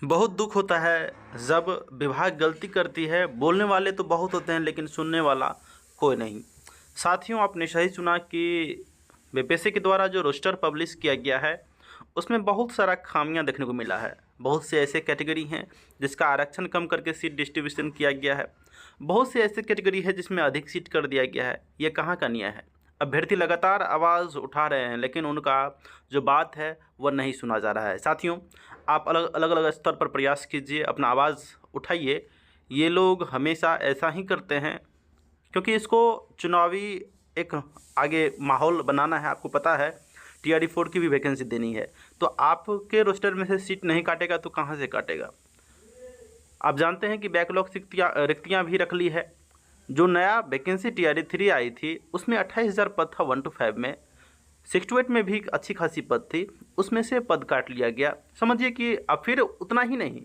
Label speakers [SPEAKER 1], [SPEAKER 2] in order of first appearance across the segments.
[SPEAKER 1] बहुत दुख होता है जब विभाग गलती करती है। बोलने वाले तो बहुत होते हैं लेकिन सुनने वाला कोई नहीं। साथियों, आपने सही सुना कि बीपीएससी के द्वारा जो रोस्टर पब्लिश किया गया है उसमें बहुत सारा खामियां देखने को मिला है। बहुत से ऐसे कैटेगरी हैं जिसका आरक्षण कम करके सीट डिस्ट्रीब्यूशन किया गया है। बहुत से ऐसे कैटेगरी है जिसमें अधिक सीट कर दिया गया है। ये कहाँ का न्याय है? अभ्यर्थी लगातार आवाज़ उठा रहे हैं लेकिन उनका जो बात है वह नहीं सुना जा रहा है। साथियों, आप अलग अलग अलग स्तर पर प्रयास कीजिए, अपना आवाज़ उठाइए। ये लोग हमेशा ऐसा ही करते हैं क्योंकि इसको चुनावी एक आगे माहौल बनाना है। आपको पता है TRD 4 की भी वैकेंसी देनी है, तो आपके रोस्टर में से सीट नहीं काटेगा तो कहाँ से काटेगा? आप जानते हैं कि बैकलॉग रिक्तियाँ भी रख ली है। जो नया वैकेंसी TRD 3 आई थी उसमें 28,000 पद था 1 to 5 में। 6 to 8 में भी अच्छी खासी पद थी, उसमें से पद काट लिया गया। समझिए कि अब फिर उतना ही नहीं,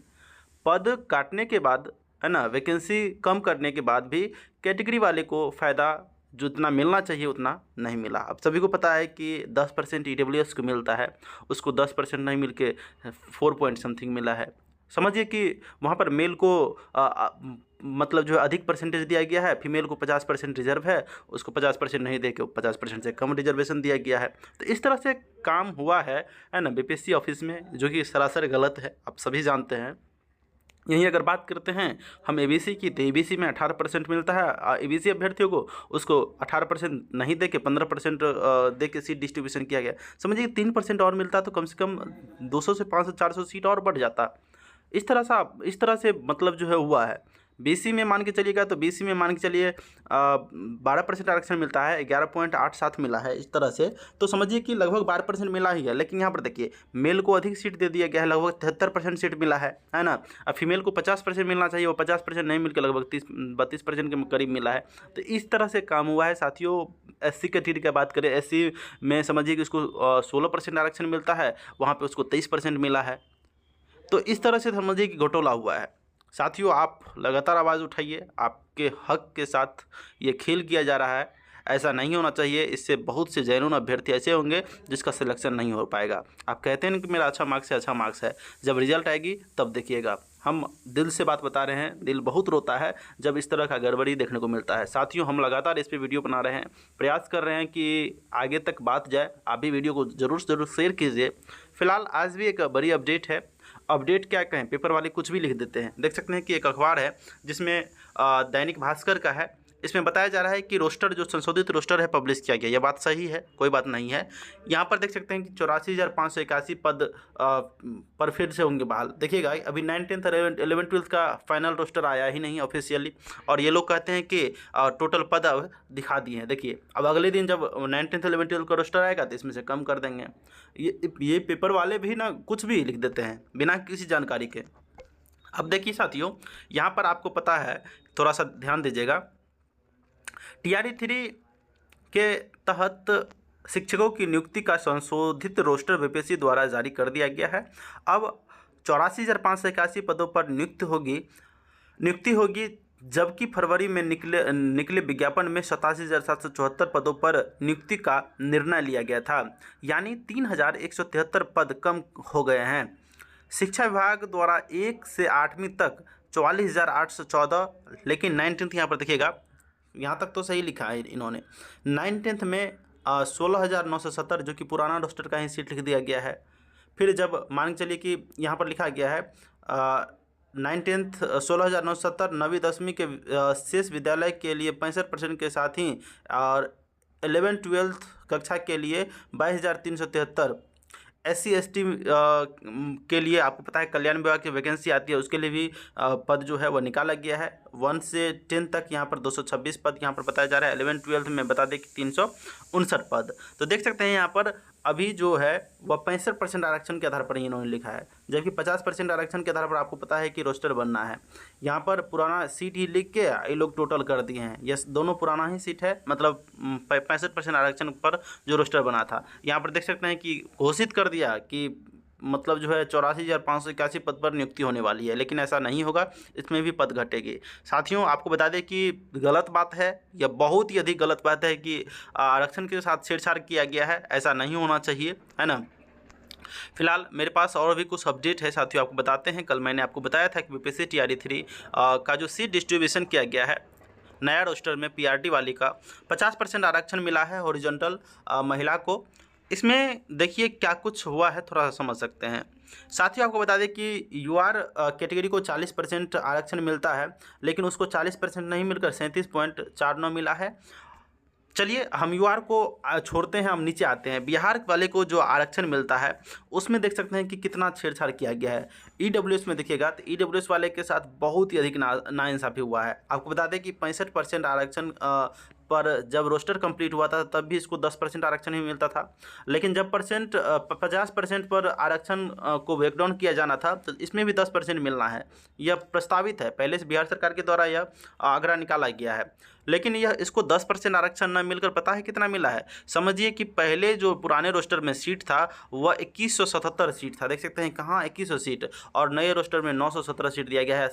[SPEAKER 1] पद काटने के बाद है ना, वैकेंसी कम करने के बाद भी कैटेगरी वाले को फ़ायदा जितना मिलना चाहिए उतना नहीं मिला। अब सभी को पता है कि 10% EWS को मिलता है, उसको 10% नहीं मिल के 4 पॉइंट समथिंग मिला है। समझिए कि वहाँ पर मेल को मतलब जो है अधिक परसेंटेज दिया गया है, फीमेल को 50% रिजर्व है, उसको 50% नहीं दे के 50% से कम रिजर्वेशन दिया गया है। तो इस तरह से काम हुआ है ना बीपीएससी ऑफिस में, जो कि सरासर गलत है, आप सभी जानते हैं। यहीं अगर बात करते हैं हम एबीसी की, तो एबीसी में 18% मिलता है एबीसी अभ्यर्थियों को, उसको 18% नहीं दे के 15% दे के सीट डिस्ट्रीब्यूशन किया गया। समझिए 3% और मिलता तो कम से कम 200 से 500 400 सीट और बढ़ जाता। इस तरह से मतलब जो है हुआ है। बीसी में मान के चलिएगा तो बीसी में मान के चलिए 12% आरक्षण मिलता है, 11.87 मिला है इस तरह से। तो समझिए कि लगभग 12% मिला ही है। लेकिन यहाँ पर देखिए मेल को अधिक सीट दे दिया गया है, लगभग 73% सीट मिला है ना। अब फीमेल को 50% मिलना चाहिए, वो 50% नहीं मिलकर लगभग 32% के करीब मिला है। तो इस तरह से काम हुआ है साथियों। SC कैटेगरी की बात करें, SC में समझिए कि उसको 16% आरक्षण मिलता है, वहाँ पर उसको 23% मिला है। तो इस तरह से समझिए कि घोटाला हुआ है। साथियों, आप लगातार आवाज़ उठाइए, आपके हक के साथ ये खेल किया जा रहा है। ऐसा नहीं होना चाहिए। इससे बहुत से जेन्युइन अभ्यर्थी ऐसे होंगे जिसका सिलेक्शन नहीं हो पाएगा। आप कहते हैं ना कि मेरा अच्छा मार्क्स है, जब रिजल्ट आएगी तब देखिएगा। हम दिल से बात बता रहे हैं, दिल बहुत रोता है जब इस तरह का गड़बड़ी देखने को मिलता है। साथियों, हम लगातार इस पर वीडियो बना रहे हैं, प्रयास कर रहे हैं कि आगे तक बात जाए। आप भी वीडियो को ज़रूर से ज़रूर शेयर कीजिए। फिलहाल आज भी एक बड़ी अपडेट है। अपडेट क्या कहें, पेपर वाले कुछ भी लिख देते हैं। देख सकते हैं कि एक अखबार है जिसमें दैनिक भास्कर का है। इसमें बताया जा रहा है कि रोस्टर जो संशोधित रोस्टर है पब्लिश किया गया। यह बात सही है, कोई बात नहीं है। यहाँ पर देख सकते हैं कि 84,581 पद पर फिर से होंगे बहाल। देखिएगा अभी 9th 10th 11th 12th का फाइनल रोस्टर आया ही नहीं ऑफिशियली, और ये लोग कहते हैं कि टोटल पद अब दिखा दिए हैं। देखिए अब अगले दिन जब 9th 10th 11th 12th का रोस्टर आएगा तो इसमें से कम कर देंगे। ये पेपर वाले भी ना कुछ भी लिख देते हैं बिना किसी जानकारी के। अब देखिए साथियों, यहाँ पर आपको पता है, थोड़ा सा ध्यान दीजिएगा। TRD 3 के तहत शिक्षकों की नियुक्ति का संशोधित रोस्टर बीपीएससी द्वारा जारी कर दिया गया है। अब 84,581 पदों पर नियुक्ति होगी, जबकि फरवरी में निकले विज्ञापन में 87,774 पदों पर नियुक्ति का निर्णय लिया गया था, यानी 3,173 पद कम हो गए हैं। शिक्षा विभाग द्वारा 1 से 8वीं तक 44,814, लेकिन 9th यहाँ पर देखिएगा, यहाँ तक तो सही लिखा है इन्होंने। 9th में 16,970 जो कि पुराना रोस्टर का ही सीट लिख दिया गया है। फिर जब मान के चलिए कि यहाँ पर लिखा गया है 9th 16,970, 9वीं 10वीं के शेष विद्यालय के लिए 65% के साथ ही, और 11th 12th कक्षा के लिए 22,373। SC ST के लिए आपको पता है कल्याण विभाग की वैकेंसी आती है, उसके लिए भी पद जो है वह निकाला गया है। 1 से 10 तक यहाँ पर 226 पद यहाँ पर बताया जा रहा है। 11th 12th में बता दें कि 359 पद। तो देख सकते हैं यहाँ पर अभी जो है वह 65% आरक्षण के आधार पर ही इन्होंने लिखा है, जबकि 50% आरक्षण के आधार पर आपको पता है कि रोस्टर बनना है। यहाँ पर पुराना सीट ही लिख के ये लोग टोटल कर दिए हैं। यस, दोनों पुराना ही सीट है, मतलब 65% आरक्षण पर जो रोस्टर बना था। यहाँ पर देख सकते हैं कि घोषित कर दिया कि मतलब जो है 84,581 पद पर नियुक्ति होने वाली है, लेकिन ऐसा नहीं होगा, इसमें भी पद घटेगी। साथियों, आपको बता दें कि गलत बात है, यह बहुत ही अधिक गलत बात है कि आरक्षण के साथ छेड़छाड़ किया गया है। ऐसा नहीं होना चाहिए, है ना। फिलहाल मेरे पास और भी कुछ अपडेट है साथियों, आपको बताते हैं। कल मैंने आपको बताया था कि बीपीएससी टीआरई 3 का जो सीट डिस्ट्रीब्यूशन किया गया है नया रोस्टर में पीआरटी वाली का 50% आरक्षण मिला है हॉरिजॉन्टल महिला को। इसमें देखिए क्या कुछ हुआ है, थोड़ा सा समझ सकते हैं। साथ ही आपको बता दें कि यूआर कैटेगरी को 40% आरक्षण मिलता है, लेकिन उसको 40% नहीं मिलकर 37.49 मिला है। चलिए हम यूआर को छोड़ते हैं, हम नीचे आते हैं। बिहार वाले को जो आरक्षण मिलता है उसमें देख सकते हैं कि कितना छेड़छाड़ किया गया है। ईडब्ल्यूएस में देखिएगा तो ईडब्ल्यूएस वाले के साथ बहुत ही अधिक नाइंसाफ़ी हुआ है। आपको बता दें कि 65% आरक्षण पर जब रोस्टर कंप्लीट हुआ था तब भी इसको 10% आरक्षण ही मिलता था, लेकिन जब 50% पर आरक्षण को ब्रेकडाउन किया जाना था तो इसमें भी 10% मिलना है। यह प्रस्तावित है, पहले से बिहार सरकार के द्वारा यह आंकड़ा निकाला गया है, लेकिन यह इसको 10% आरक्षण न मिलकर पता है कितना मिला है। समझिए कि पहले जो पुराने रोस्टर में सीट था वह 2177 सीट था, देख सकते हैं कहाँ 2100 सीट, और नए रोस्टर में 917 सीट दिया गया है।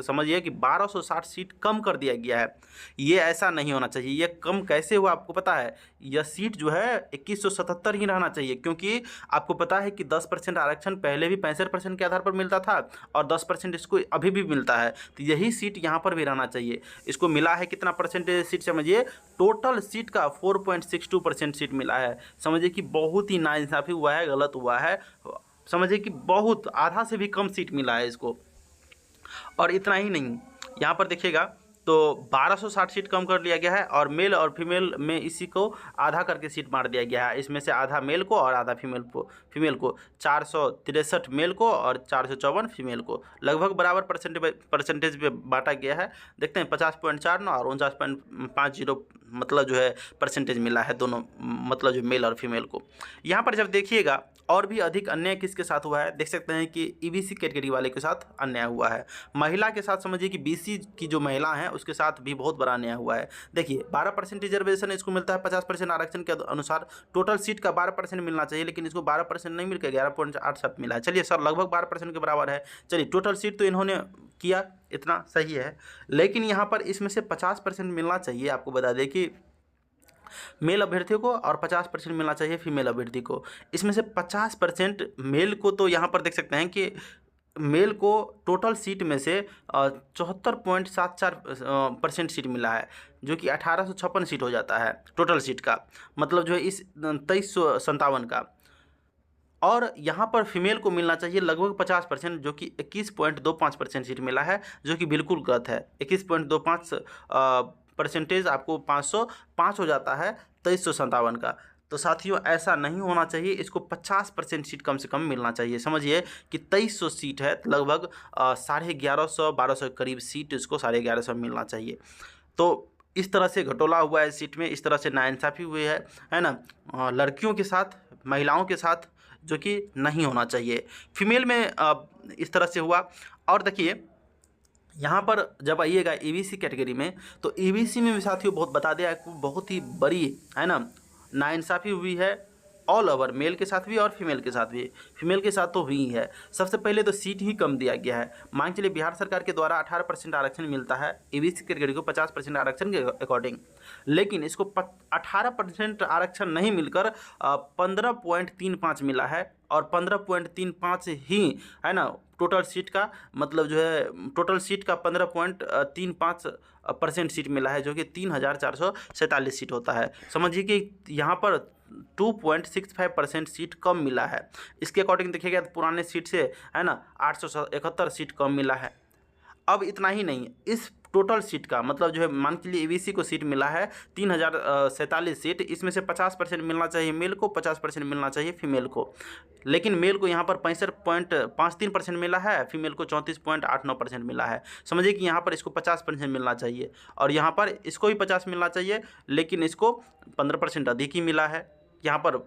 [SPEAKER 1] समझिए कि 1260 सीट कम कर दिया गया है। ये ऐसा नहीं होना चाहिए। ये कम कैसे हुआ आपको पता है? यह सीट जो है 2177 ही रहना चाहिए, क्योंकि आपको पता है कि 10% आरक्षण पहले भी 65% के आधार पर मिलता था और 10% इसको अभी भी मिलता है, तो यही सीट यहाँ पर भी रहना चाहिए। इसको मिला है कितना परसेंटेज सीट? समझिए टोटल सीट का 4.62% सीट मिला है। समझिए कि बहुत ही नाइंसाफ़ी हुआ है, गलत हुआ है। समझिए कि बहुत आधा से भी कम सीट मिला है इसको। और इतना ही नहीं, यहाँ पर देखिएगा तो 1260 सीट कम कर लिया गया है और मेल और फीमेल में इसी को आधा करके सीट मार दिया गया है। इसमें से आधा मेल को और आधा फीमेल को 463 मेल को और 454 फीमेल को, लगभग बराबर परसेंटेज पे बांटा गया है। देखते हैं 50.49 और 49.50 मतलब जो है परसेंटेज मिला है दोनों, मतलब जो मेल और फीमेल को। यहाँ पर जब देखिएगा और भी अधिक अन्याय किसके साथ हुआ है, देख सकते हैं कि ईबीसी कैटेगरी वाले के साथ अन्याय हुआ है। महिला के साथ समझिए कि बीसी की जो महिला हैं उसके साथ भी बहुत बड़ा अन्याय हुआ है। देखिए 12% रिजर्वेशन इसको मिलता है 50% आरक्षण के अनुसार। टोटल सीट का 12% मिलना चाहिए, लेकिन इसको 12% नहीं मिलकर 11.87 मिला है। चलिए सर लगभग 12% के बराबर है। चलिए टोटल सीट तो इन्होंने किया, इतना सही है, लेकिन यहाँ पर इसमें से 50% मिलना चाहिए। आपको बता दें कि मेल अभ्यर्थी को और 50% मिलना चाहिए फीमेल अभ्यर्थी को। इसमें से 50% मेल को, तो यहाँ पर देख सकते हैं कि मेल को टोटल सीट में से 74.74% सीट मिला है, जो कि 1856 सीट हो जाता है टोटल सीट का, मतलब जो है इस 2357 का। और यहाँ पर फीमेल को मिलना चाहिए लगभग 50%, जो कि 21.25% सीट मिला है, जो कि बिल्कुल गलत है। 21.25 परसेंटेज आपको 505 हो जाता है 2357 का। तो साथियों ऐसा नहीं होना चाहिए, इसको 50% सीट कम से कम मिलना चाहिए। समझिए कि 2300 सीट है, लगभग 1150-1200 के करीब सीट इसको 1150 मिलना चाहिए। तो इस तरह से घटोला हुआ है सीट में, इस तरह से नाइंसाफ़ी हुई है ना, लड़कियों के साथ, महिलाओं के साथ, जो कि नहीं होना चाहिए। फीमेल में इस तरह से हुआ। और देखिए यहाँ पर जब आइएगा ईबीसी कैटेगरी में, तो ईबीसी में भी साथियों बहुत बता दिया आपको, बहुत ही बड़ी है ना नाइंसाफ़ी हुई है, ऑल ओवर, मेल के साथ भी और फीमेल के साथ भी। फीमेल के साथ तो हुई है। सबसे पहले तो सीट ही कम दिया गया है। मान चलिए बिहार सरकार के द्वारा 18% आरक्षण मिलता है ईबीसी कैटेगरी को 50% आरक्षण के अकॉर्डिंग, लेकिन इसको 18% आरक्षण नहीं मिलकर 15.35 मिला है, और 15.35 ही है ना टोटल सीट का, मतलब जो है टोटल सीट का 15.35% सीट मिला है, जो कि 3447 सीट होता है। समझिए कि यहाँ पर 2.65% सीट कम मिला है। इसके अकॉर्डिंग देखिएगा तो पुराने सीट से है ना 871 सीट कम मिला है। अब इतना ही नहीं, इस टोटल सीट का मतलब जो है मान के लिए ईबीसी को सीट मिला है 3047 सीट, इसमें से 50% मिलना चाहिए मेल को, 50% मिलना चाहिए फीमेल को, लेकिन मेल को यहाँ पर 65.53% मिला है, फीमेल को 34.89% मिला है। समझिए कि यहाँ पर इसको 50% मिलना चाहिए और यहाँ पर इसको भी 50 मिलना चाहिए, लेकिन इसको 15% अधिक ही मिला है। यहाँ पर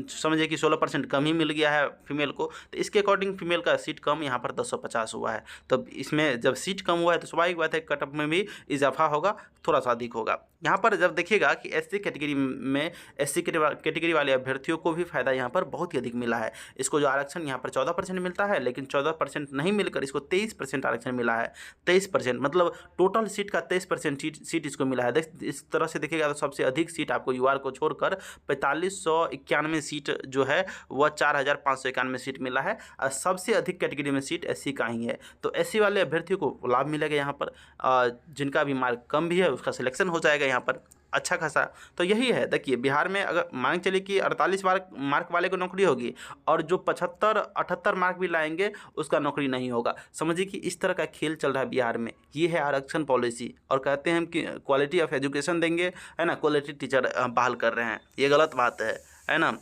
[SPEAKER 1] समझिए कि 16% कम ही मिल गया है फीमेल को, तो इसके अकॉर्डिंग फीमेल का सीट कम यहाँ पर 250 हुआ है। तो इसमें जब सीट कम हुआ है तो स्वाभाविक बात है कटअप में भी इजाफा होगा, थोड़ा सा अधिक होगा। यहाँ पर जब देखिएगा कि एससी कैटेगरी में एससी कैटेगरी वाले अभ्यर्थियों को भी फायदा यहाँ पर बहुत ही अधिक मिला है। इसको जो आरक्षण यहाँ पर 14% मिलता है, लेकिन 14% नहीं मिलकर इसको 23% आरक्षण मिला है। 23% मतलब टोटल सीट का 23% सीट इसको मिला है। इस तरह से देखिएगा तो सबसे अधिक सीट आपको यूआर को छोड़कर 4591 सीट जो है वह 4591 सीट मिला है। सबसे अधिक कैटेगरी में सीट एससी का ही है। तो एससी वाले अभ्यर्थियों को लाभ मिलेगा यहाँ पर। जिनका भी मार्क कम भी है उसका सिलेक्शन हो जाएगा यहाँ पर अच्छा खासा। तो यही है, देखिए बिहार में अगर मान चलिए कि 48 मार्क वाले को नौकरी होगी और जो 75-78 मार्क भी लाएंगे उसका नौकरी नहीं होगा। समझिए कि इस तरह का खेल चल रहा है बिहार में। ये है आरक्षण पॉलिसी, और कहते हैं कि क्वालिटी ऑफ एजुकेशन देंगे, है ना, क्वालिटी टीचर बहाल कर रहे हैं। ये गलत बात है ना।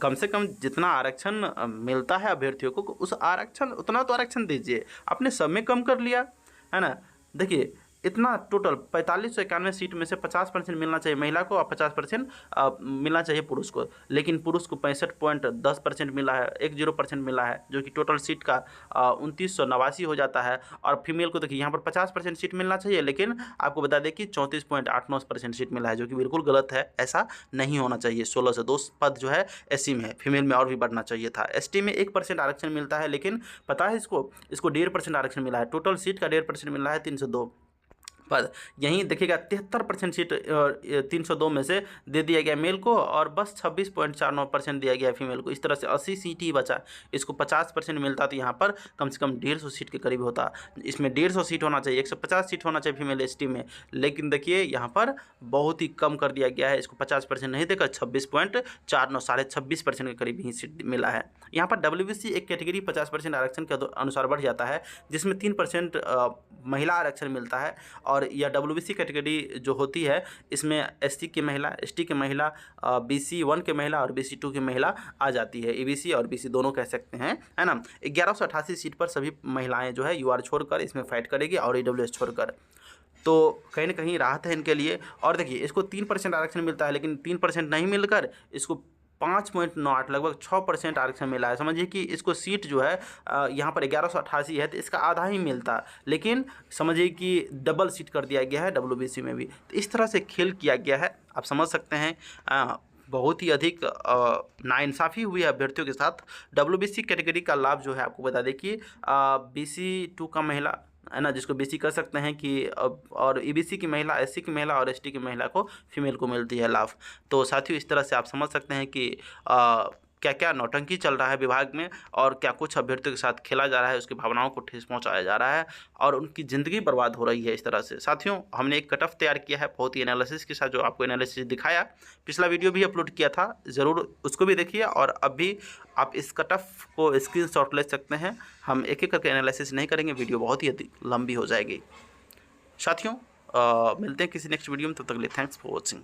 [SPEAKER 1] कम से कम जितना आरक्षण मिलता है अभ्यर्थियों को उस आरक्षण उतना तो आरक्षण दीजिए। आपने सब में कम कर लिया, है ना। देखिए इतना टोटल 4591 सीट में से 50% मिलना चाहिए महिला को और 50% मिलना चाहिए पुरुष को, लेकिन पुरुष को 65.10% मिला है, 10% मिला है, जो कि टोटल सीट का 2989 हो जाता है। और फीमेल को देखिए यहाँ पर 50% सीट मिलना चाहिए, लेकिन आपको बता दें कि 34.89% सीट मिला है, जो कि बिल्कुल गलत है। ऐसा नहीं होना चाहिए। 16 से 2 पद जो है एससी में है, फीमेल में और भी बढ़ना चाहिए था। एसटी में 1% आरक्षण मिलता है, लेकिन पता है इसको 1.5% आरक्षण मिला है। टोटल सीट का 1.5% मिला है 302 पद। यहीं देखिएगा 73% सीट 302 में से दे दिया गया मेल को और बस 26.49% दिया गया फीमेल को। इस तरह से 80 सीट ही बचा। इसको 50% मिलता तो यहाँ पर कम से कम 150 सीट के करीब होता। इसमें 150 सीट होना चाहिए, 150 सीट होना चाहिए फीमेल एसटी में, लेकिन देखिए यहाँ पर बहुत ही कम कर दिया गया है। इसको 50% नहीं देकर 26.49 26.5% के करीब ही सीट मिला है। यहाँ पर डब्ल्यूबीसी एक कैटेगरी 50% आरक्षण के अनुसार बढ़ जाता है, जिसमें 3% महिला आरक्षण मिलता है। और यह डब्ल्यूबीसी कैटेगरी जो होती है इसमें एसटी की महिला, एसटी की महिला, बीसी 1 के महिला और बीसी 2 की महिला आ जाती है। ईबीसी और बीसी दोनों कह सकते हैं, है ना। 1188 सीट पर सभी महिलाएं जो है यूआर छोड़कर इसमें फाइट करेगी और ईडब्ल्यूएस छोड़कर, तो कहीं ना कहीं राहत है इनके लिए। और देखिए इसको 3% आरक्षण मिलता है, लेकिन 3% नहीं मिलकर इसको 5.98 लगभग 6% आरक्षण मिला है। समझिए कि इसको सीट जो है यहाँ पर 1188 है तो इसका आधा ही मिलता, लेकिन समझिए कि डबल सीट कर दिया गया है डब्ल्यूबीसी में भी। तो इस तरह से खेल किया गया है, आप समझ सकते हैं। बहुत ही अधिक नाइंसाफ़ी हुई है अभ्यर्थियों के साथ। डब्ल्यूबीसी कैटेगरी का लाभ जो है आपको बता दें कि बीसी 2 का महिला, है ना, जिसको बीसी कर सकते हैं कि, और ईबीसी की महिला, एससी की महिला और एसटी की महिला को फीमेल को मिलती है लाभ। तो साथियों इस तरह से आप समझ सकते हैं कि क्या क्या नौटंकी चल रहा है विभाग में और क्या कुछ अभ्यर्थियों के साथ खेला जा रहा है, उसकी भावनाओं को ठेस पहुंचाया जा रहा है और उनकी ज़िंदगी बर्बाद हो रही है इस तरह से। साथियों हमने एक कट ऑफ तैयार किया है बहुत ही एनालिसिस के साथ, जो आपको एनालिसिस दिखाया। पिछला वीडियो भी अपलोड किया था, ज़रूर उसको भी देखिए। और अब भी आप इस कट ऑफ को स्क्रीनशॉट ले सकते हैं। हम एक एक करके एनालिसिस नहीं करेंगे, वीडियो बहुत ही लंबी हो जाएगी। साथियों मिलते हैं किसी नेक्स्ट वीडियो में, तब तक के लिए थैंक्स फॉर वॉचिंग।